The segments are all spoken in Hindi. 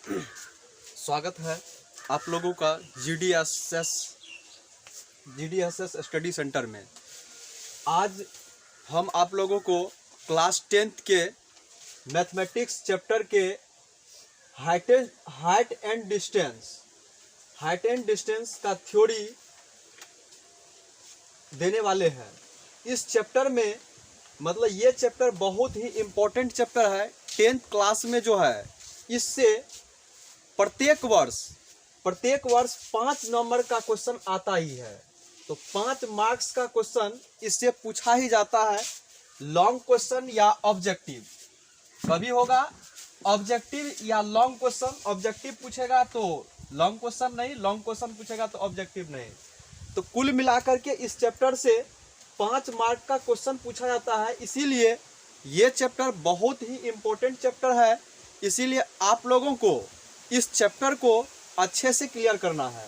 स्वागत है आप लोगों का GDSS स्टडी सेंटर में। आज हम आप लोगों को क्लास 10th के मैथमेटिक्स चैप्टर के हाइट एंड डिस्टेंस का थ्योरी देने वाले हैं। इस चैप्टर में मतलब ये चैप्टर बहुत ही इम्पोर्टेंट चैप्टर है। 10th क्लास में जो है इससे प्रत्येक वर्ष 5 नंबर का क्वेश्चन आता ही है। तो 5 मार्क्स का क्वेश्चन इससे पूछा ही जाता है। लॉन्ग क्वेश्चन या ऑब्जेक्टिव कभी होगा, ऑब्जेक्टिव या लॉन्ग क्वेश्चन। ऑब्जेक्टिव पूछेगा तो लॉन्ग क्वेश्चन नहीं, लॉन्ग क्वेश्चन पूछेगा तो ऑब्जेक्टिव नहीं। तो कुल मिलाकर के इस चैप्टर से 5 मार्क का क्वेश्चन पूछा जाता है। इसीलिए ये चैप्टर बहुत ही इम्पोर्टेंट चैप्टर है। इसीलिए आप लोगों को इस चैप्टर को अच्छे से क्लियर करना है।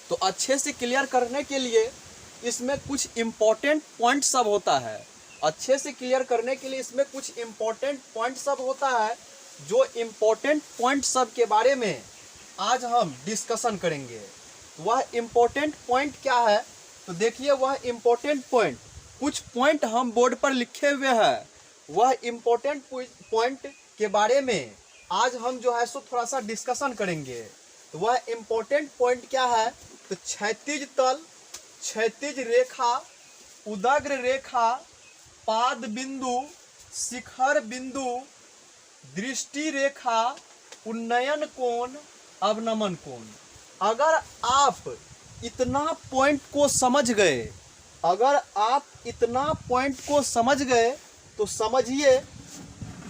तो अच्छे से क्लियर करने के लिए इसमें कुछ इम्पोर्टेंट पॉइंट सब होता है। अच्छे से क्लियर करने के लिए इसमें कुछ इम्पोर्टेंट पॉइंट सब होता है। जो इम्पोर्टेंट पॉइंट सब के बारे में आज हम डिस्कशन करेंगे। वह इम्पोर्टेंट पॉइंट क्या है तो देखिए, वह इम्पोर्टेंट पॉइंट कुछ पॉइंट हम बोर्ड पर लिखे हुए हैं। वह इम्पोर्टेंट पॉइंट के बारे में आज हम जो है सो थोड़ा सा डिस्कशन करेंगे। तो वह इम्पोर्टेंट पॉइंट क्या है तो क्षैतिज तल, क्षैतिज रेखा, उदग्र रेखा, पाद बिंदु, शिखर बिंदु, दृष्टि रेखा, उन्नयन कोण, अवनमन कोण। अगर आप इतना पॉइंट को समझ गए, तो समझिए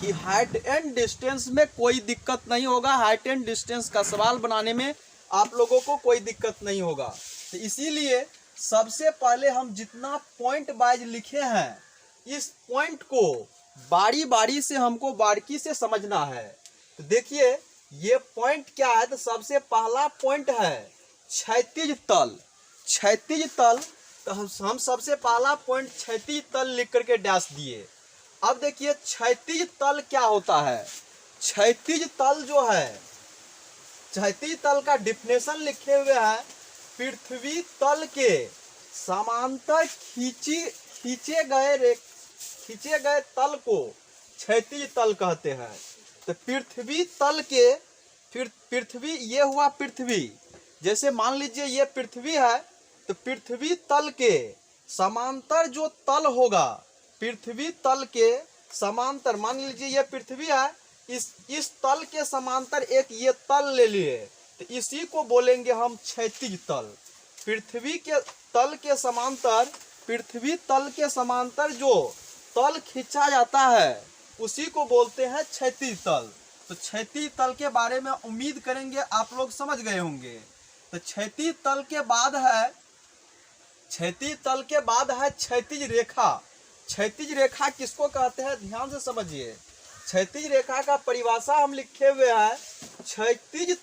कि हाइट एंड डिस्टेंस में कोई दिक्कत नहीं होगा। हाइट एंड डिस्टेंस का सवाल बनाने में आप लोगों को कोई दिक्कत नहीं होगा। तो इसीलिए सबसे पहले हम जितना पॉइंट वाइज लिखे हैं, इस पॉइंट को बारी बारी से हमको बारीकी से समझना है। तो देखिए ये पॉइंट क्या है। तो सबसे पहला पॉइंट है क्षैतिज तल। क्षैतिज तल, तो हम सबसे पहला पॉइंट क्षैतिज तल लिख करके डैश दिए। अब देखिए क्षैतिज तल क्या होता है। क्षैतिज तल जो है, क्षैतिज तल का डिफिनेशन लिखे हुए है, पृथ्वी तल के समांतर खींचे गए तल को क्षैतिज तल कहते हैं। तो पृथ्वी तल के, फिर पृथ्वी ये हुआ पृथ्वी, जैसे मान लीजिए ये पृथ्वी है, तो पृथ्वी तल के समांतर जो तल होगा, पृथ्वी तल के समांतर, मान लीजिए ये पृथ्वी है, इस तल के समांतर एक ये तल ले लिए, तो इसी को बोलेंगे हम क्षैतिज तल। पृथ्वी के तल के समांतर, पृथ्वी तल के समांतर जो तल खींचा जाता है उसी को बोलते हैं क्षैतिज तल। तो क्षैतिज तल के बारे में उम्मीद करेंगे आप लोग समझ गए होंगे। तो क्षैतिज तल के बाद है क्षैतिज रेखा। क्षैतिज रेखा किसको कहते हैं ध्यान से समझिए। क्षैतिज रेखा का परिभाषा हम लिखे हुए हैं, क्षैतिज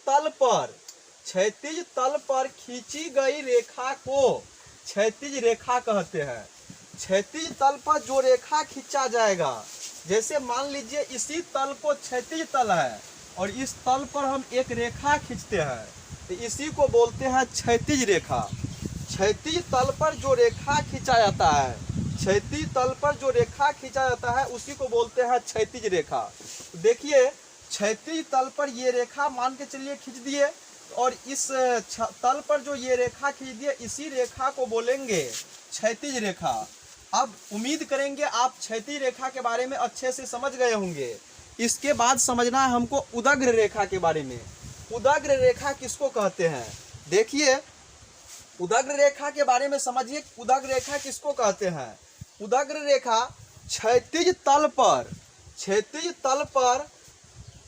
तल पर खींची गई रेखा को क्षैतिज रेखा कहते हैं। क्षैतिज तल पर जो रेखा खींचा जाएगा, जैसे मान लीजिए इसी तल को क्षैतिज तल है और इस तल पर हम एक रेखा खींचते हैं, तो इसी को बोलते हैं क्षैतिज रेखा। क्षैतिज तल पर जो रेखा खींचा जाता है, क्षैतिज तल पर जो रेखा खींचा जाता है उसी को बोलते हैं क्षैतिज रेखा। तो देखिए क्षैतिज तल पर ये रेखा मान के चलिए खींच दिए, और इस तल पर जो ये रेखा खींच दिए, इसी रेखा को बोलेंगे क्षैतिज रेखा। अब उम्मीद करेंगे आप क्षैतिज रेखा के बारे में अच्छे से समझ गए होंगे। इसके बाद समझना है हमको उदग्र रेखा के बारे में। उदग्र रेखा किसको कहते हैं, देखिए उदग्र रेखा के बारे में समझिए। उदग्र रेखा किसको कहते हैं। उदग्र रेखा क्षैतिज तल पर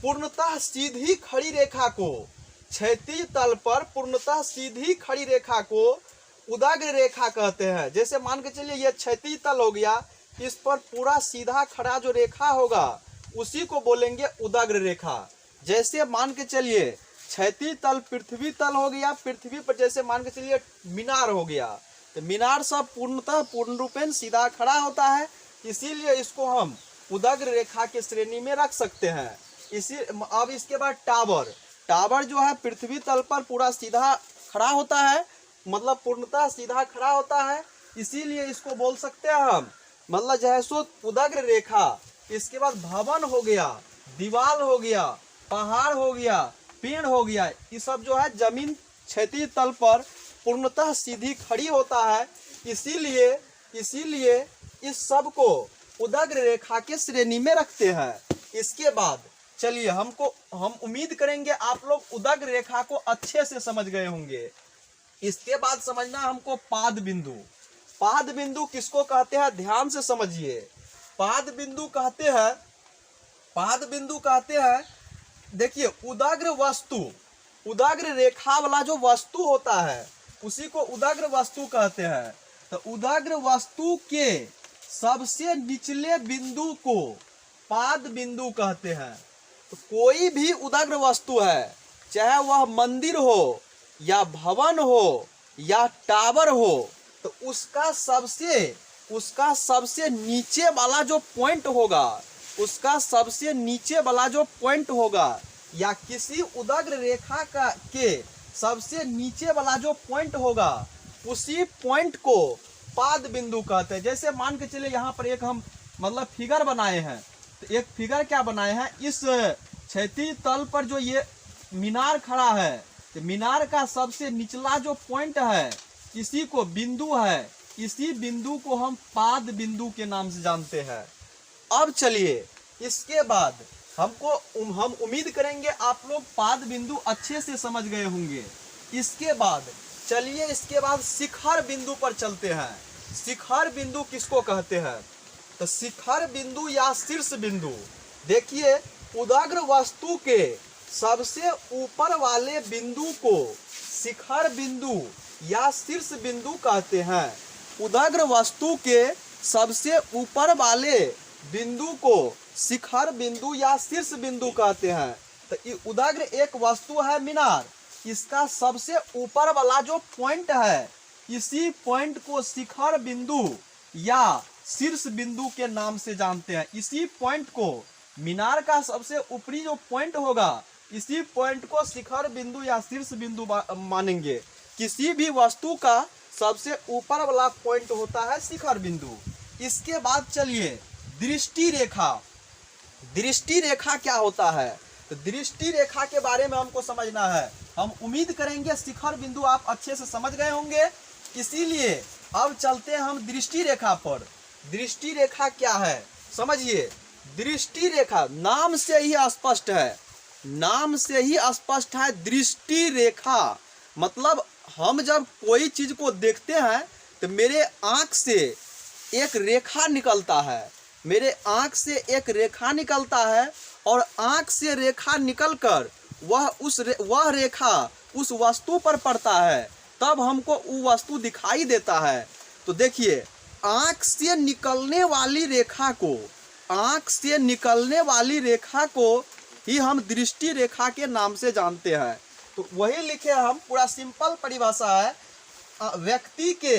पूर्णतः सीधी खड़ी रेखा को, क्षैतिज तल पर पूर्णतः सीधी खड़ी रेखा को उदग्र रेखा कहते हैं। जैसे मान के चलिए ये क्षैतिज तल हो गया, इस पर पूरा सीधा खड़ा जो रेखा होगा उसी को बोलेंगे उदग्र रेखा। जैसे मान के चलिए क्षैतिज तल पृथ्वी तल हो गया, पृथ्वी पर जैसे मान के चलिए मीनार हो गया, तो मीनार सब पूर्ण रूपेण सीधा खड़ा होता है, इसीलिए इसको हम उदग्र रेखा के श्रेणी में रख सकते हैं। अब इसके बाद टावर। टावर जो है पृथ्वी तल पर पूरा सीधा खड़ा होता है, मतलब पूर्णतः सीधा खड़ा होता है, इसीलिए इसको बोल सकते हैं हम, मतलब जो है सो उदग्र रेखा। इसके बाद भवन हो गया, दीवार हो गया, पहाड़ हो गया, पेड़ हो गया, ये सब जो है जमीन क्षैतिज तल पर पूर्णतः सीधी खड़ी होता है, इसीलिए इस सब को उदग्र रेखा के श्रेणी में रखते हैं। इसके बाद चलिए हम उम्मीद करेंगे आप लोग उदग्र रेखा को अच्छे से समझ गए होंगे। इसके बाद समझना हमको पाद बिंदु। पाद बिंदु किसको कहते हैं, ध्यान से समझिए। पाद बिंदु कहते हैं, देखिए उदग्र रेखा वाला जो वस्तु होता है उसी को उदग्र वस्तु कहते हैं। तो उदग्र वस्तु के सबसे निचले बिंदु को पाद बिंदु कहते हैं। तो कोई भी उदग्र वस्तु है, चाहे वह मंदिर हो या भवन हो या टावर हो, तो उसका सबसे नीचे वाला जो पॉइंट होगा, या किसी उदग्र रेखा के सबसे नीचे वाला जो पॉइंट होगा, उसी पॉइंट को पाद बिंदु कहते हैं। जैसे मान के चले यहाँ पर एक हम मतलब फिगर बनाए हैं, तो एक फिगर क्या बनाए हैं, इस क्षैतिज तल पर जो ये मीनार खड़ा है, तो मीनार का सबसे निचला जो पॉइंट है, इसी को बिंदु है, इसी बिंदु को हम पाद बिंदु के नाम से जानते हैं। अब चलिए इसके बाद हम उम्मीद करेंगे आप लोग पाद बिंदु अच्छे से समझ गए होंगे। इसके बाद शिखर बिंदु पर चलते हैं। शिखर बिंदु किसको कहते हैं, तो शिखर बिंदु या शीर्ष बिंदु, देखिए उदग्र वस्तु के सबसे ऊपर वाले बिंदु को शिखर बिंदु या शीर्ष बिंदु कहते हैं। उदग्र वस्तु के सबसे ऊपर वाले बिंदु को शिखर बिंदु या शीर्ष बिंदु कहते हैं। तो उदग्र एक वस्तु है मीनार, इसका सबसे ऊपर वाला जो पॉइंट है, इसी पॉइंट को शिखर बिंदु या शीर्ष बिंदु के नाम से जानते हैं। इसी पॉइंट को, मीनार का सबसे ऊपरी जो पॉइंट होगा, इसी पॉइंट को शिखर बिंदु या शीर्ष बिंदु मानेंगे। किसी भी वस्तु का सबसे ऊपर वाला पॉइंट होता है शिखर बिंदु। इसके बाद चलिए दृष्टि रेखा। दृष्टि रेखा क्या होता है, तो दृष्टि रेखा के बारे में हमको समझना है। हम उम्मीद करेंगे शिखर बिंदु आप अच्छे से समझ गए होंगे, इसीलिए अब चलते हैं हम दृष्टि रेखा पर। दृष्टि रेखा क्या है समझिए। दृष्टि रेखा नाम से ही स्पष्ट है, दृष्टि रेखा मतलब हम जब कोई चीज को देखते हैं तो मेरे आंख से एक रेखा निकलता है, और आंख से रेखा निकलकर वह रेखा उस वस्तु पर पड़ता है, तब हमको वो वस्तु दिखाई देता है। तो देखिए आंख से निकलने वाली रेखा को ही हम दृष्टि रेखा के नाम से जानते हैं। तो वही लिखे हम, पूरा सिंपल परिभाषा है, व्यक्ति के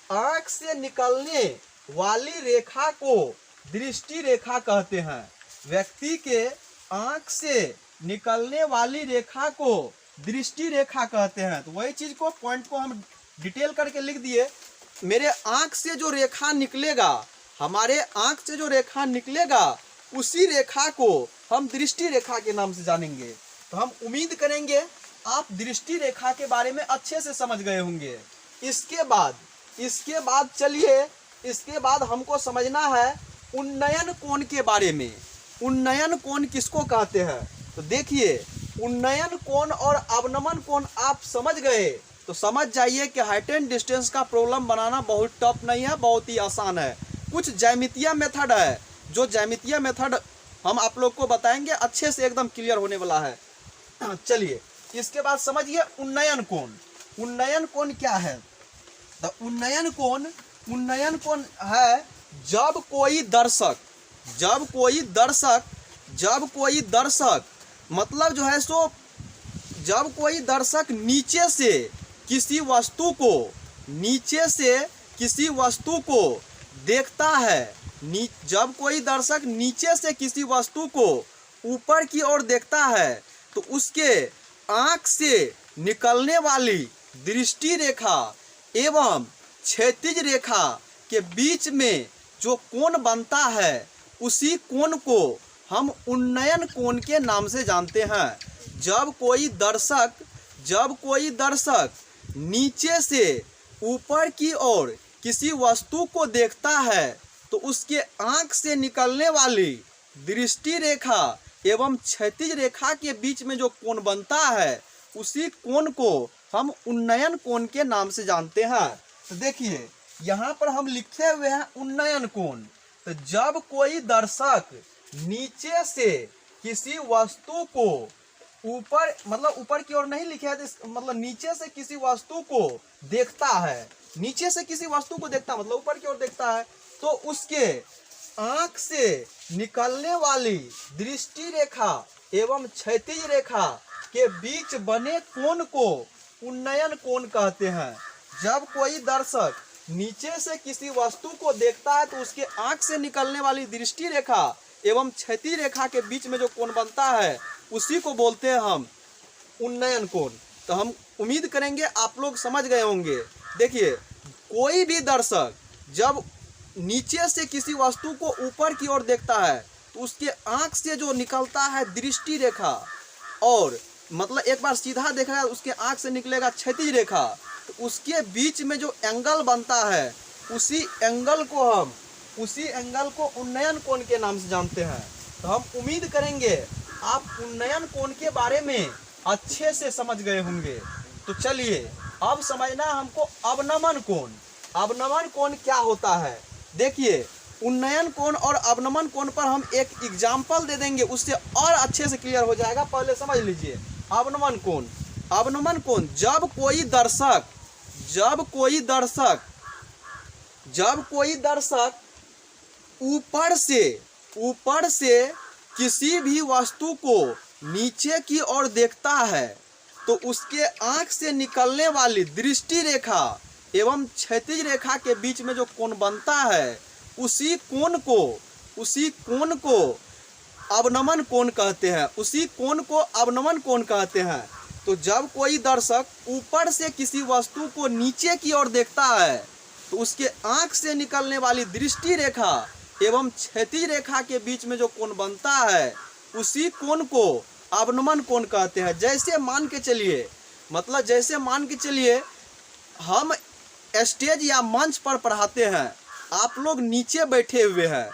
आंख से निकलने वाली रेखा को दृष्टि रेखा कहते हैं। व्यक्ति के आंख से निकलने वाली रेखा को दृष्टि रेखा कहते हैं। तो वही चीज को, पॉइंट को हम डिटेल करके लिख दिए। मेरे आंख से जो रेखा निकलेगा, हमारे आंख से जो रेखा निकलेगा, उसी रेखा को हम दृष्टि रेखा के नाम से जानेंगे। तो हम उम्मीद करेंगे आप दृष्टि रेखा के बारे में अच्छे से समझ गए होंगे। इसके बाद चलिए, इसके बाद हमको समझना है उन्नयन कोण के बारे में। उन्नयन कोण किसको कहते हैं, तो देखिए उन्नयन कोण और अवनमन कोण आप समझ गए तो समझ जाइए कि हाइट एंड डिस्टेंस का प्रॉब्लम बनाना बहुत टफ नहीं है, बहुत ही आसान है। कुछ ज्यामितीय मेथड है, जो ज्यामितीय मेथड हम आप लोग को बताएंगे, अच्छे से एकदम क्लियर होने वाला है। चलिए इसके बाद समझिए उन्नयन कोण। उन्नयन कोण क्या है, तो उन्नयन कोण है जब कोई दर्शक मतलब जो है सो, जब कोई दर्शक नीचे से किसी वस्तु को देखता है, जब कोई दर्शक नीचे से किसी वस्तु को ऊपर की ओर देखता है तो उसके आँख से निकलने वाली दृष्टि रेखा एवं क्षैतिज रेखा के बीच में जो कोण बनता है उसी कोण को हम उन्नयन कोण के नाम से जानते हैं। जब कोई दर्शक नीचे से ऊपर की ओर किसी वस्तु को देखता है तो उसके आँख से निकलने वाली दृष्टि रेखा एवं क्षैतिज रेखा के बीच में जो कोण बनता है उसी कोण को हम उन्नयन कोण के नाम से जानते हैं। तो देखिए यहाँ पर हम लिखे हुए हैं उन्नयन कोण। तो जब कोई दर्शक नीचे से किसी वस्तु को ऊपर, मतलब ऊपर की ओर नहीं लिखा है, मतलब नीचे से किसी वस्तु को देखता है, नीचे से किसी वस्तु को देखता है मतलब ऊपर की ओर देखता है, तो उसके आँख से निकलने वाली दृष्टि रेखा एवं क्षैतिज रेखा के बीच बने कोण को उन्नयन कोण कहते हैं। जब कोई दर्शक नीचे से किसी वस्तु को देखता है तो उसके आँख से निकलने वाली दृष्टि रेखा एवं क्षैतिज रेखा के बीच में जो कोण बनता है उसी को बोलते हैं हम उन्नयन कोण। तो हम उम्मीद करेंगे आप लोग समझ गए होंगे। देखिए कोई भी दर्शक जब नीचे से किसी वस्तु को ऊपर की ओर देखता है तो उसके आँख से जो निकलता है दृष्टि रेखा, और मतलब एक बार सीधा देखा उसके आँख से निकलेगा क्षैतिज रेखा, तो उसके बीच में जो एंगल बनता है उसी एंगल को उन्नयन कोण के नाम से जानते हैं। तो हम उम्मीद करेंगे आप उन्नयन कोण के बारे में अच्छे से समझ गए होंगे। तो चलिए अब समझना हमको अवनमन कोण। अवनमन कोण क्या होता है? देखिए उन्नयन कोण और अवनमन कोण पर हम एक एग्जाम्पल दे देंगे, उससे और अच्छे से क्लियर हो जाएगा। पहले समझ लीजिए अवनमन कोण। अवनमन कोण जब कोई दर्शक ऊपर से किसी भी वस्तु को नीचे की ओर देखता है तो उसके आँख से निकलने वाली दृष्टि रेखा एवं क्षैतिज रेखा के बीच में जो कोण बनता है उसी कोण को अवनमन कोण कहते हैं। उसी कोण को अवनमन कोण कहते हैं। तो जब कोई दर्शक ऊपर से किसी वस्तु को नीचे की ओर देखता है तो उसके आँख से निकलने वाली दृष्टि रेखा एवं क्षैतिज रेखा के बीच में जो कोण बनता है उसी कोण को अवनमन कोण कहते हैं। जैसे मान के चलिए हम स्टेज या मंच पर पढ़ाते हैं, आप लोग नीचे बैठे हुए हैं,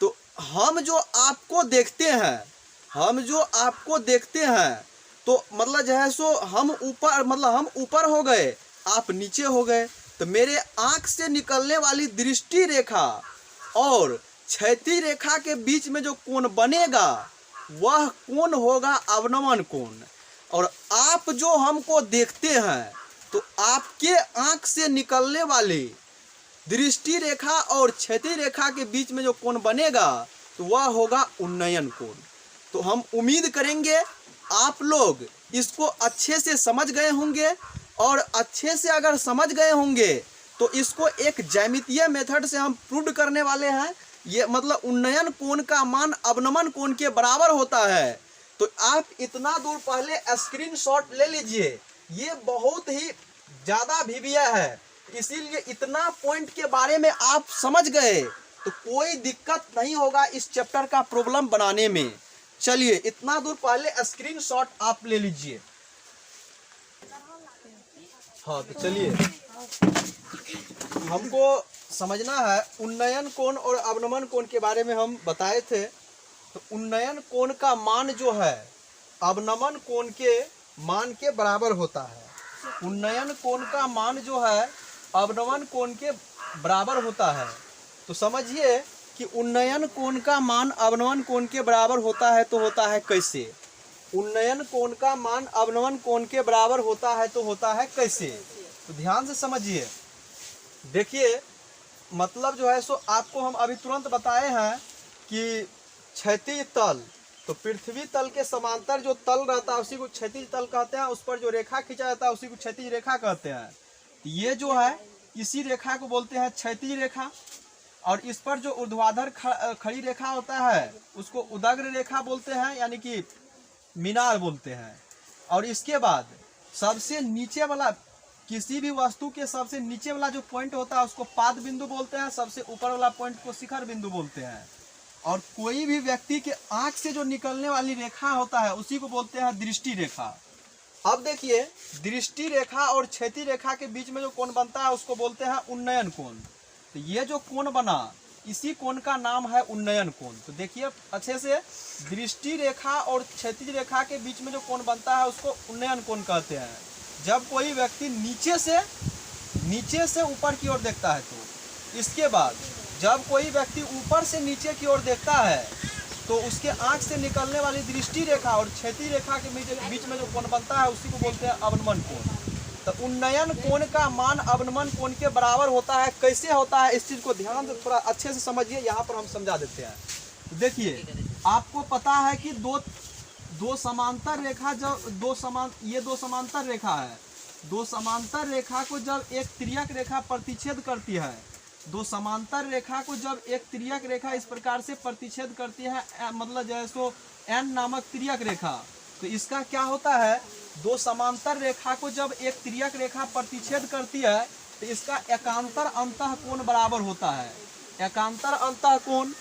तो हम जो आपको देखते हैं तो मतलब जो है सो हम ऊपर हो गए, आप नीचे हो गए, तो मेरे आँख से निकलने वाली दृष्टि रेखा और क्षैतिज रेखा के बीच में जो कोण बनेगा वह कोण होगा अवनमन कोण। और आप जो हमको देखते हैं तो आपके आँख से निकलने वाली दृष्टि रेखा और क्षैतिज रेखा के बीच में जो कोण बनेगा तो वह होगा उन्नयन कोण। तो हम उम्मीद करेंगे आप लोग इसको अच्छे से समझ गए होंगे, और अच्छे से अगर समझ गए होंगे तो इसको एक ज्यामितीय मेथड से हम प्रूव करने वाले हैं। ये मतलब उन्नयन कोण का मान अवनमन कोण के बराबर होता है। तो आप इतना दूर पहले स्क्रीनशॉट ले लीजिए, ये बहुत ही ज़्यादा वीवीआई है, इसीलिए इतना पॉइंट के बारे में आप समझ गए तो कोई दिक्कत नहीं होगा इस चैप्टर का प्रॉब्लम बनाने में। चलिए इतना दूर पहले स्क्रीनशॉट आप ले लीजिए। हाँ तो चलिए हमको समझना है उन्नयन कोण और अवनमन कोण के बारे में हम बताए थे। तो उन्नयन कोण का मान जो है अवनमन कोण के मान के बराबर होता है। उन्नयन कोण का मान जो है अवनमन कोण के बराबर होता है। तो समझिए कि उन्नयन कोण का मान अवनमन कोण के बराबर होता है तो होता है कैसे? उन्नयन कोण का मान अवनमन कोण के बराबर होता है तो होता है कैसे? तो ध्यान से समझिए। देखिए मतलब जो है सो आपको हम अभी तुरंत बताए हैं कि क्षैतिज तल, तो पृथ्वी तल के समांतर जो तल रहता है उसी को क्षैतिज तल कहते हैं, उस पर जो रेखा खींचा जाता है उसी को क्षैतिज रेखा कहते हैं। ये जो है इसी रेखा को बोलते हैं क्षैतिज रेखा। और इस पर जो ऊर्ध्वाधर खड़ी रेखा होता है उसको उदग्र रेखा बोलते हैं, यानी कि मीनार बोलते हैं। और इसके बाद सबसे नीचे वाला, किसी भी वस्तु के सबसे नीचे वाला जो पॉइंट होता है उसको पाद बिंदु बोलते हैं, सबसे ऊपर वाला पॉइंट को शिखर बिंदु बोलते हैं। और कोई भी व्यक्ति के आंख से जो निकलने वाली रेखा होता है उसी को बोलते हैं दृष्टि रेखा। अब देखिए, दृष्टि रेखा और क्षैतिज रेखा के बीच में जो कोण बनता है उसको बोलते हैं उन्नयन कोण। तो ये जो कोण बना, इसी कोण का नाम है उन्नयन कोण। तो देखिए अच्छे से, दृष्टि रेखा और क्षैतिज रेखा के बीच में जो कोण बनता है उसको उन्नयन कोण कहते हैं। जब कोई व्यक्ति नीचे से ऊपर की ओर देखता है तो, इसके बाद जब कोई व्यक्ति ऊपर से नीचे की ओर देखता है तो उसके आंख से निकलने वाली दृष्टि रेखा और क्षैतिज रेखा के बीच में जो कोण बनता है उसी को बोलते हैं अवनमन कोण। तो उन्नयन कोण का मान अवनमन कोण के बराबर होता है। कैसे होता है इस चीज को ध्यान से थोड़ा अच्छे से समझिए, यहाँ पर हम समझा देते हैं। तो देखिए, आपको पता है कि दो समांतर रेखा, जब ये दो समांतर रेखा है, दो समांतर रेखा को जब एक तिर्यक रेखा प्रतिच्छेद करती है, दो समांतर रेखा को जब एक तिर्यक रेखा इस प्रकार से प्रतिच्छेद करती है, मतलब जैसो एन नामक तिर्यक रेखा, तो इसका क्या होता है, दो समांतर रेखा को जब एक तिर्यक रेखा प्रतिच्छेद करती है तो इसका एकांतर अंतः कोण बराबर होता है। एकांतर अंतः कोण,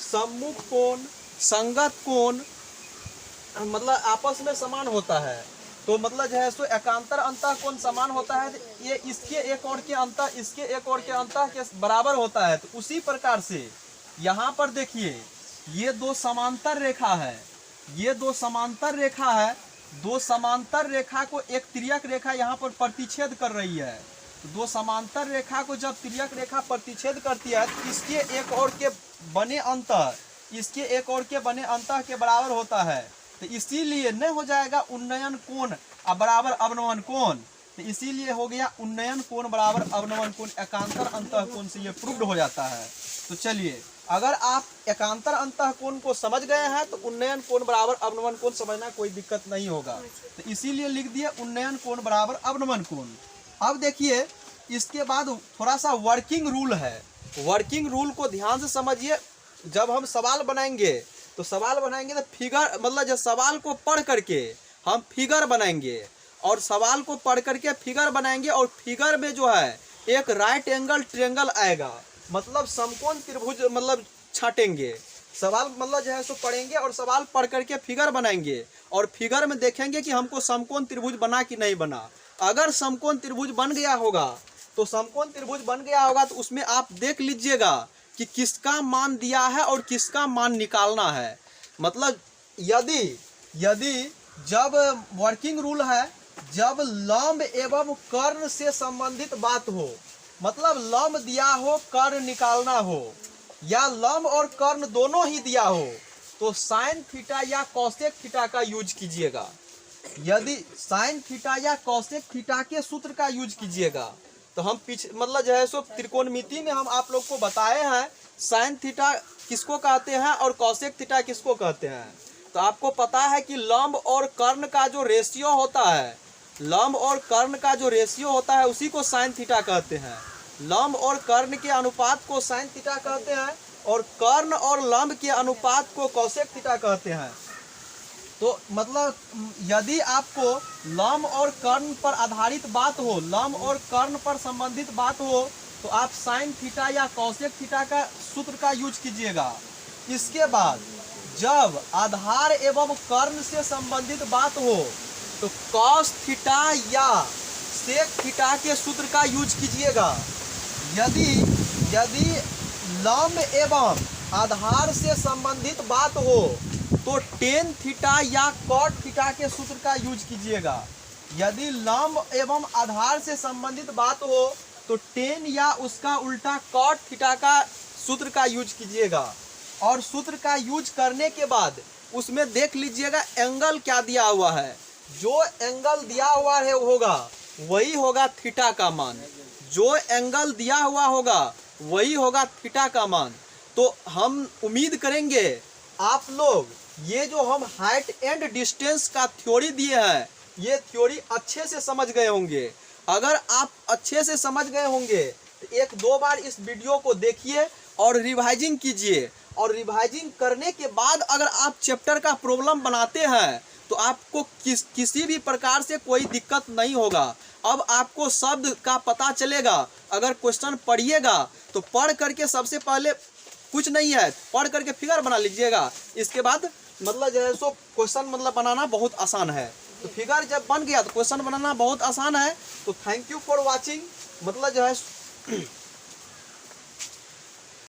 सम्मुख कोण, संगत कोण, मतलब आपस में समान होता है। तो मतलब जो है सो एकांतर अंतः कोण समान होता है, ये इसके एक और के अंतः, इसके एक और के अंतः के बराबर होता है। तो उसी प्रकार से यहाँ पर देखिए, ये दो समांतर रेखा है, ये दो समांतर रेखा है, दो समांतर रेखा को एक तिर्यक रेखा यहाँ पर प्रतिच्छेद कर रही है। तो दो समांतर रेखा को जब तिर्यक रेखा प्रतिच्छेद करती है तो इसके एक और के बने अंतर, इसके एक और के बने अंतर के बराबर होता है। तो इसीलिए नहीं हो जाएगा उन्नयन कोण बराबर अवनमन कोण। तो इसीलिए हो गया उन्नयन कोण बराबर अवनमन कोण, एकांतर अंतः कोण से ये प्रूव्ड हो जाता है। तो चलिए, अगर आप एकांतर अंतः कोण को समझ गए हैं तो उन्नयन कोण बराबर अवनमन कोण समझना कोई दिक्कत नहीं होगा। तो इसीलिए लिख दिए उन्नयन कोण बराबर अवनमन कोण। अब देखिए, इसके बाद थोड़ा सा वर्किंग रूल है। वर्किंग रूल को ध्यान से समझिए। जब हम सवाल बनाएंगे तो फिगर, मतलब जब सवाल को पढ़ करके हम फिगर बनाएंगे, और सवाल को पढ़ करके फिगर बनाएंगे, और फिगर में जो है एक राइट एंगल ट्रायंगल आएगा, मतलब समकोण त्रिभुज मतलब छाटेंगे। सवाल मतलब जो है सो पढ़ेंगे और सवाल पढ़ करके फिगर बनाएंगे, और फिगर में देखेंगे कि हमको समकोण त्रिभुज बना कि नहीं बना। अगर समकोण त्रिभुज बन गया होगा तो तो उसमें आप देख लीजिएगा कि किसका मान दिया है और किसका मान निकालना है। मतलब यदि जब वर्किंग रूल है, जब लंब एवं कर्ण से संबंधित बात हो, मतलब लंब दिया हो, कर्ण निकालना हो, या लंब और कर्ण दोनों ही दिया हो, तो साइन थीटा या कॉसेक थीटा का यूज कीजिएगा। यदि साइन थीटा या कॉसेक थीटा के सूत्र का यूज कीजिएगा। तो हम मतलब जो है सो त्रिकोणमिति में हम आप लोग को बताए हैं साइन थीटा किसको कहते हैं और कॉसेक थीटा किसको कहते हैं। तो आपको पता है कि लंब और कर्ण का जो रेशियो होता है, लंब और कर्ण का जो रेशियो होता है उसी को साइन थीटा कहते हैं। लंब और कर्ण के अनुपात को साइन थीटा कहते हैं, और कर्ण और लंब के अनुपात को कॉसेक थीटा कहते हैं। तो मतलब यदि आपको लंब और कर्ण पर आधारित बात हो, लंब और कर्ण पर संबंधित बात हो, तो आप साइन थीटा या कॉसेक थीटा का सूत्र का यूज कीजिएगा। इसके बाद जब आधार एवं कर्ण से संबंधित बात हो तो कॉस थीटा या सेक थीटा के सूत्र का यूज कीजिएगा। यदि लंब एवं आधार से संबंधित बात हो तो टेन थीटा या कॉट थीटा के सूत्र का यूज कीजिएगा। यदि लंब एवं आधार से संबंधित बात हो तो टेन या उसका उल्टा कॉट थीटा का सूत्र का यूज कीजिएगा। और सूत्र का यूज करने के बाद उसमें देख लीजिएगा एंगल क्या दिया हुआ है। जो एंगल दिया हुआ है होगा वही होगा थीटा का मान। जो एंगल दिया हुआ होगा वही होगा थीटा का मान। तो हम उम्मीद करेंगे आप लोग ये जो हम हाइट एंड डिस्टेंस का थ्योरी दिए हैं, ये थ्योरी अच्छे से समझ गए होंगे। अगर आप अच्छे से समझ गए होंगे तो एक दो बार इस वीडियो को देखिए और रिवाइजिंग कीजिए, और रिवाइजिंग करने के बाद अगर आप चैप्टर का प्रॉब्लम बनाते हैं तो आपको किसी भी प्रकार से कोई दिक्कत नहीं होगा। अब आपको शब्द का पता चलेगा। अगर क्वेश्चन पढ़िएगा तो पढ़ करके सबसे पहले कुछ नहीं है, पढ़ करके फिगर बना लीजिएगा। इसके बाद मतलब जो है सो क्वेश्चन मतलब बनाना बहुत आसान है। तो फिगर जब बन गया तो क्वेश्चन बनाना बहुत आसान है। तो थैंक यू फॉर वाचिंग। मतलब जो है